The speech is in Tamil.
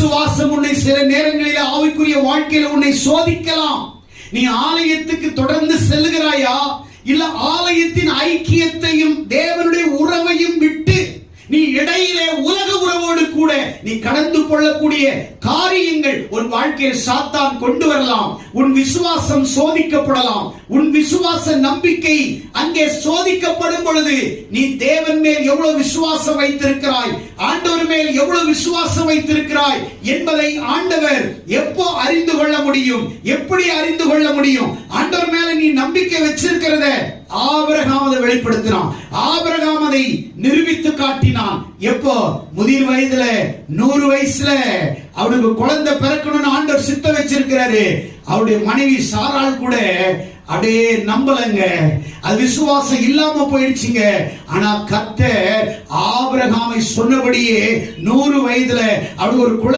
விசுவாசம் உன்னை சில நேரங்களில் ஆவிக்குரிய வாழ்க்கையில உன்னை சோதிக்கலாம். நீ ஆலயத்துக்கு தொடர்ந்து செல்லுகிறாயா, இல்ல ஆலயத்தின் ஐக்கியத்தையும் தேவனுடைய உறவையும் விட்டு நீ இடையிலே உலக உறவோடு கூட நீ கடந்து கொள்ளக்கூடிய காரியங்கள் உன் வாழ்க்கையில் சாத்தான் கொண்டு வரலாம். உன் விசுவாசம் சோதிக்கப்படலாம். உன் விசுவாச நம்பிக்கை அங்கே சோதிக்கப்படும் பொழுது நீ தேவன் மேல் எவ்வளவு விசுவாசம் வைத்திருக்கிறாய், ஆண்டவர் மேல் எவ்வளவு விசுவாசம் வைத்திருக்கிறாய் என்பதை ஆண்டவர் எப்போ அறிந்து கொள்ள முடியும்? எப்படி அறிந்து கொள்ள முடியும்? ஆண்டவர் மேல நீ நம்பிக்கை வச்சிருக்கிறத ஆபிரகாம் அதை வெளிப்படுத்தினான். ஆபிரகாம் அதை நிரூபித்து காட்டினான். எப்போ? முதிர் வயதுல, 100 வயசுல அவனுக்கு குழந்தை பிறக்கணும்னு ஆண்டவர் சித்தம் வச்சிருக்கிறாரு. அவருடைய மனைவி சாராள் கூட அப்படியே நம்பலங்க. அது விசுவாசம் இல்லாம போயிடுச்சுங்க. ஆனா கர்த்தர் ஆபிரகாமை சொன்னபடியே 100 வயதுல அவனுக்கு ஒரு